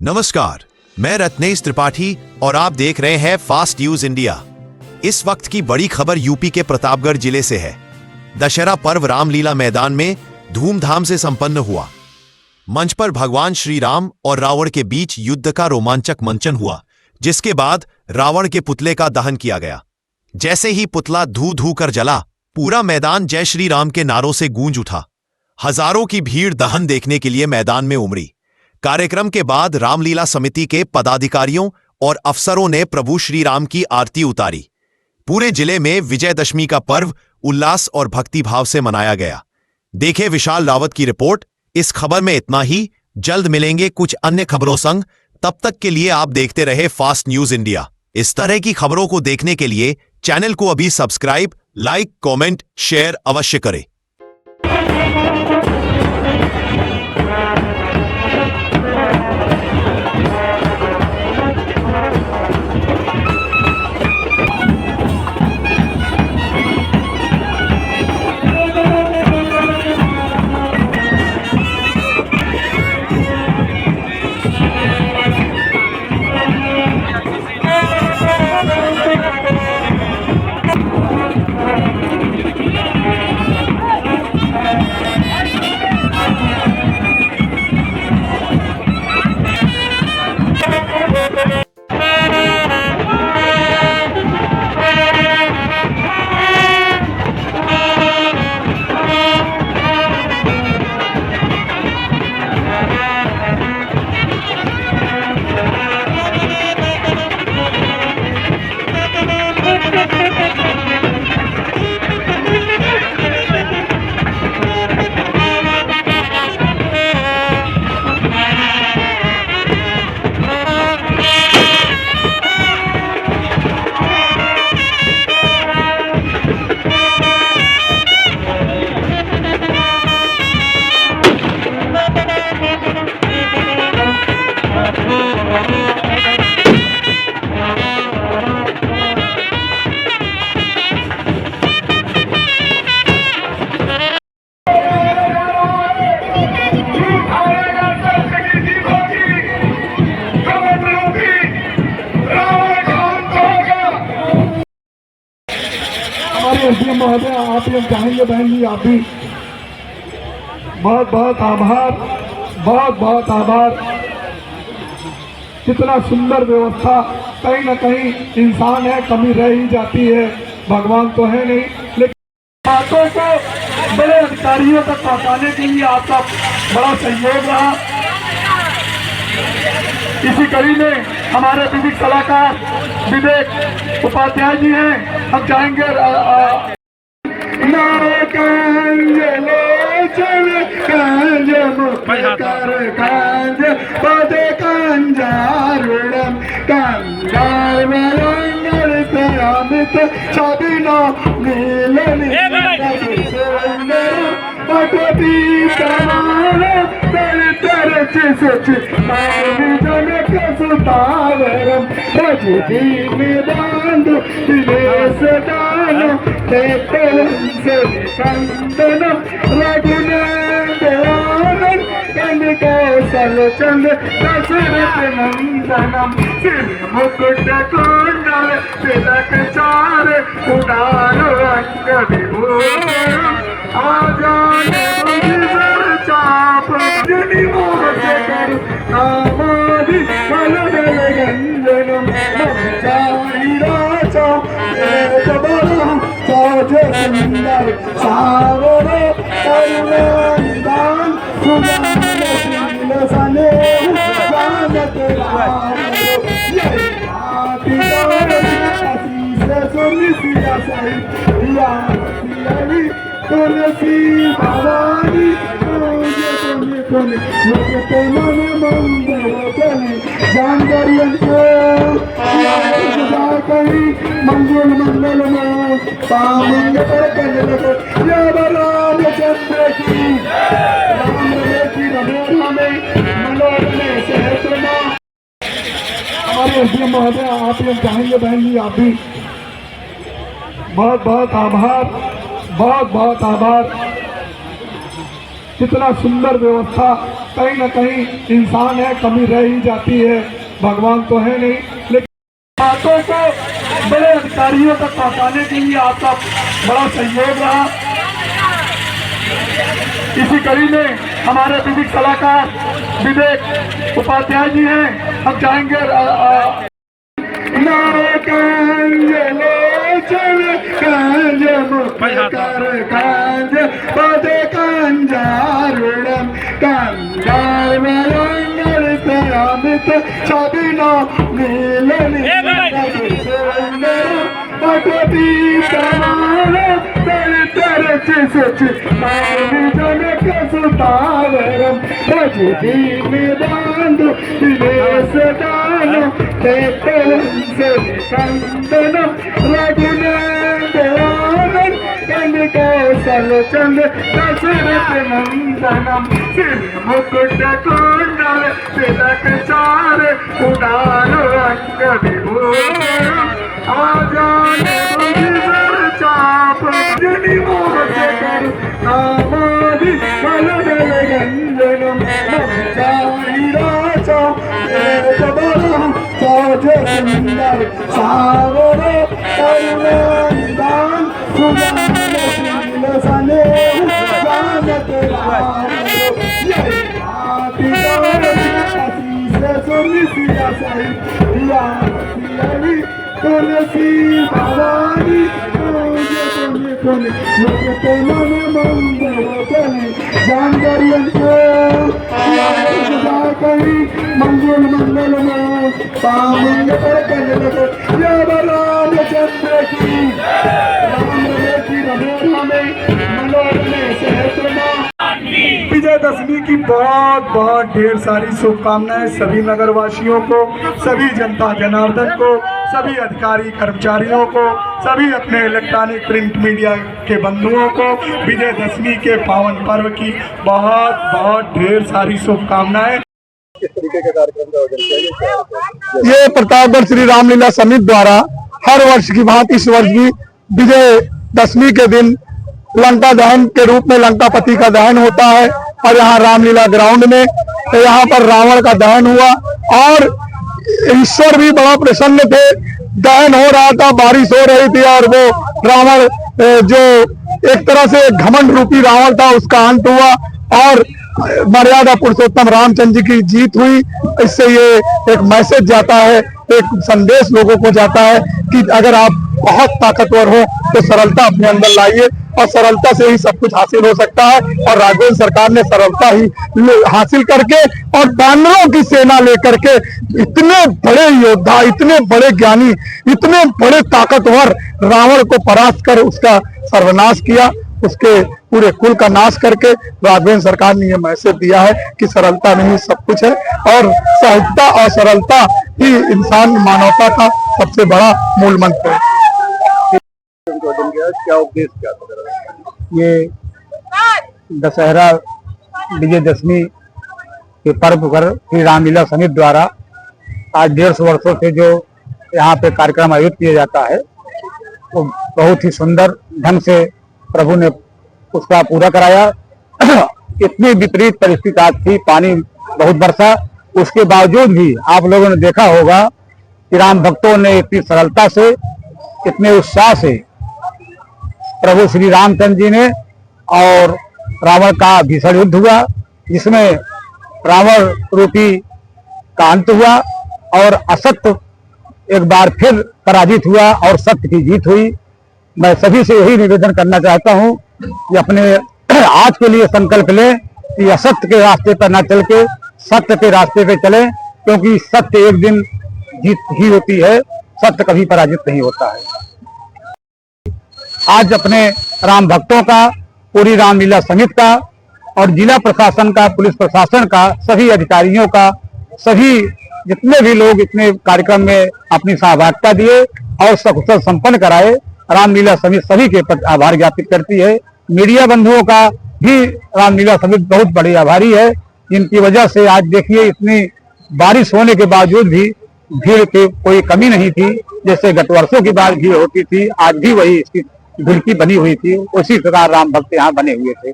नमस्कार, मैं रत्नेश त्रिपाठी और आप देख रहे हैं फास्ट न्यूज इंडिया। इस वक्त की बड़ी खबर यूपी के प्रतापगढ़ जिले से है। दशहरा पर्व रामलीला मैदान में धूमधाम से संपन्न हुआ। मंच पर भगवान श्री राम और रावण के बीच युद्ध का रोमांचक मंचन हुआ, जिसके बाद रावण के पुतले का दहन किया गया। जैसे ही पुतला धू धू कर जला, पूरा मैदान जय श्री राम के नारों से गूंज उठा। हजारों की भीड़ दहन देखने के लिए मैदान में उमड़ी। कार्यक्रम के बाद रामलीला समिति के पदाधिकारियों और अफसरों ने प्रभु श्री राम की आरती उतारी। पूरे जिले में विजयदशमी का पर्व उल्लास और भक्तिभाव से मनाया गया। देखे विशाल रावत की रिपोर्ट। इस खबर में इतना ही। जल्द मिलेंगे कुछ अन्य खबरों संग। तब तक के लिए आप देखते रहे फास्ट न्यूज इंडिया। इस तरह की खबरों को देखने के लिए चैनल को अभी सब्सक्राइब, लाइक, कमेंट, शेयर अवश्य करें। एसडीएम महोदय, आप लोग चाहेंगे बहन जी, आप भी बहुत बहुत आभार, बहुत बहुत आभार। कितना सुंदर व्यवस्था। कहीं ना कहीं इंसान है, कमी रह ही जाती है, भगवान तो है नहीं, लेकिन बातों को बड़े अधिकारियों तक पहुंचाने के लिए आपका बड़ा सहयोग रहा। इसी कड़ी में हमारे विधिक सलाहकार विवेक उपाध्याय जी हैं। हम चाहेंगे चंद्र दशरथ नंदनम मुकुट कुंडल तिलक चार उदार अंग विभूषण आजाने चाप जनि मोह कर नामादि बलदल गंजनम चारि राजा साज सुंदर सावर करुणानिदान तुलसी भवानी मंगल मंगल में पामंग पर रामचंद्र की राम में मनोरम सहस्रमा। हमारे एसडीएम महोदय, आप लोग चाहेंगे बहन जी, आप भी बहुत बहुत आभार, बहुत बहुत आभार। कितना सुंदर व्यवस्था। कहीं ना कहीं इंसान है, कमी रह ही जाती है, भगवान तो है नहीं। लेकिन बातों को बड़े अधिकारियों तक पहुंचाने के लिए आपका बड़ा सहयोग रहा। इसी कड़ी में हमारे विधिक सलाहकार विवेक उपाध्याय जी हैं। हम चाहेंगे चंद दशरथ नंदनम सिर मुकुट कुंडल तिलक चार उदार अंग विभूषण आजान चाप जनि मोह से कर नामादि बलदल गंजनम नमचारी राजा देवबलम साज सुंदर सावर करुणानिदान सुजान शील सने जानत तुलसी भवानी मन मंगल चले जानकारियन को मंगल मंगल में पामंग पर रामचंद्र की रमेरा में मनोरमे सहस्रमा। विजयदशमी की बहुत बहुत ढेर सारी शुभकामनाएं सभी नगरवासियों को, सभी जनता जनार्दन को, सभी अधिकारी कर्मचारियों को, सभी अपने इलेक्ट्रॉनिक प्रिंट मीडिया के बंधुओं को विजयदशमी के पावन पर्व की बहुत बहुत ढेर सारी शुभकामनाएं। किस तरीके के कार्यक्रम का आयोजन किया गया? ये प्रतापगढ़ श्री रामलीला समिति द्वारा हर वर्ष की भांति इस वर्ष भी विजयदशमी के दिन लंका दहन के रूप में लंकापति का दहन होता है और यहाँ रामलीला ग्राउंड में तो यहाँ पर रावण का दहन हुआ और ईश्वर भी बड़ा प्रसन्न थे। दहन हो रहा था, बारिश हो रही थी और वो रावण जो एक तरह से घमंड रूपी रावण था उसका अंत हुआ और मर्यादा पुरुषोत्तम रामचंद्र जी की जीत हुई। इससे ये एक मैसेज जाता है, एक संदेश लोगों को जाता है कि अगर आप बहुत ताकतवर हो तो सरलता अपने अंदर लाइए और सरलता से ही सब कुछ हासिल हो सकता है। और राघवेंद्र सरकार ने सरलता ही हासिल करके और बानरों की सेना लेकर के इतने बड़े योद्धा, इतने बड़े ज्ञानी, इतने बड़े ताकतवर रावण को परास्त कर उसका सर्वनाश किया, उसके पूरे कुल का नाश करके राघवेंद्र सरकार ने यह मैसेज दिया है कि सरलता में ही सब कुछ है और सहजता और सरलता ही इंसान मानवता का सबसे बड़ा मूल मंत्र है। क्या उद्देश्य क्या था? ये दशहरा विजयदशमी के पर्व पर श्री रामलीला समिति द्वारा आज 150 वर्षों से जो यहाँ पे कार्यक्रम आयोजित किया जाता है वो बहुत ही सुंदर ढंग से प्रभु ने उसका पूरा कराया। इतनी विपरीत परिस्थिति आज थी, पानी बहुत बरसा, उसके बावजूद भी आप लोगों ने देखा होगा कि राम भक्तों ने इतनी सरलता से, इतने उत्साह से प्रभु श्री रामचंद्र जी ने और रावण का भीषण युद्ध हुआ जिसमें रावण रूपी का अंत हुआ और असत्य एक बार फिर पराजित हुआ और सत्य की जीत हुई। मैं सभी से यही निवेदन करना चाहता हूं कि अपने आज के लिए संकल्प लें कि असत्य के रास्ते पर न चल के सत्य के रास्ते पे चलें, क्योंकि सत्य एक दिन जीत ही होती है, सत्य कभी पराजित नहीं होता है। आज अपने राम भक्तों का, पूरी रामलीला समिति का और जिला प्रशासन का, पुलिस प्रशासन का, सभी अधिकारियों का, सभी जितने भी लोग इतने कार्यक्रम में अपनी सहभागिता दिए और सकुशल संपन्न कराए, रामलीला समिति सभी के प्रति आभार ज्ञापित करती है। मीडिया बंधुओं का भी रामलीला समिति बहुत बड़ी आभारी है, जिनकी वजह से आज देखिए इतनी बारिश होने के बावजूद भी भीड़ की कोई कमी नहीं थी। जैसे गत वर्षों की बार भीड़ होती थी, आज भी वही इसकी भीड़ की बनी हुई थी, उसी प्रकार राम भक्त यहाँ बने हुए थे।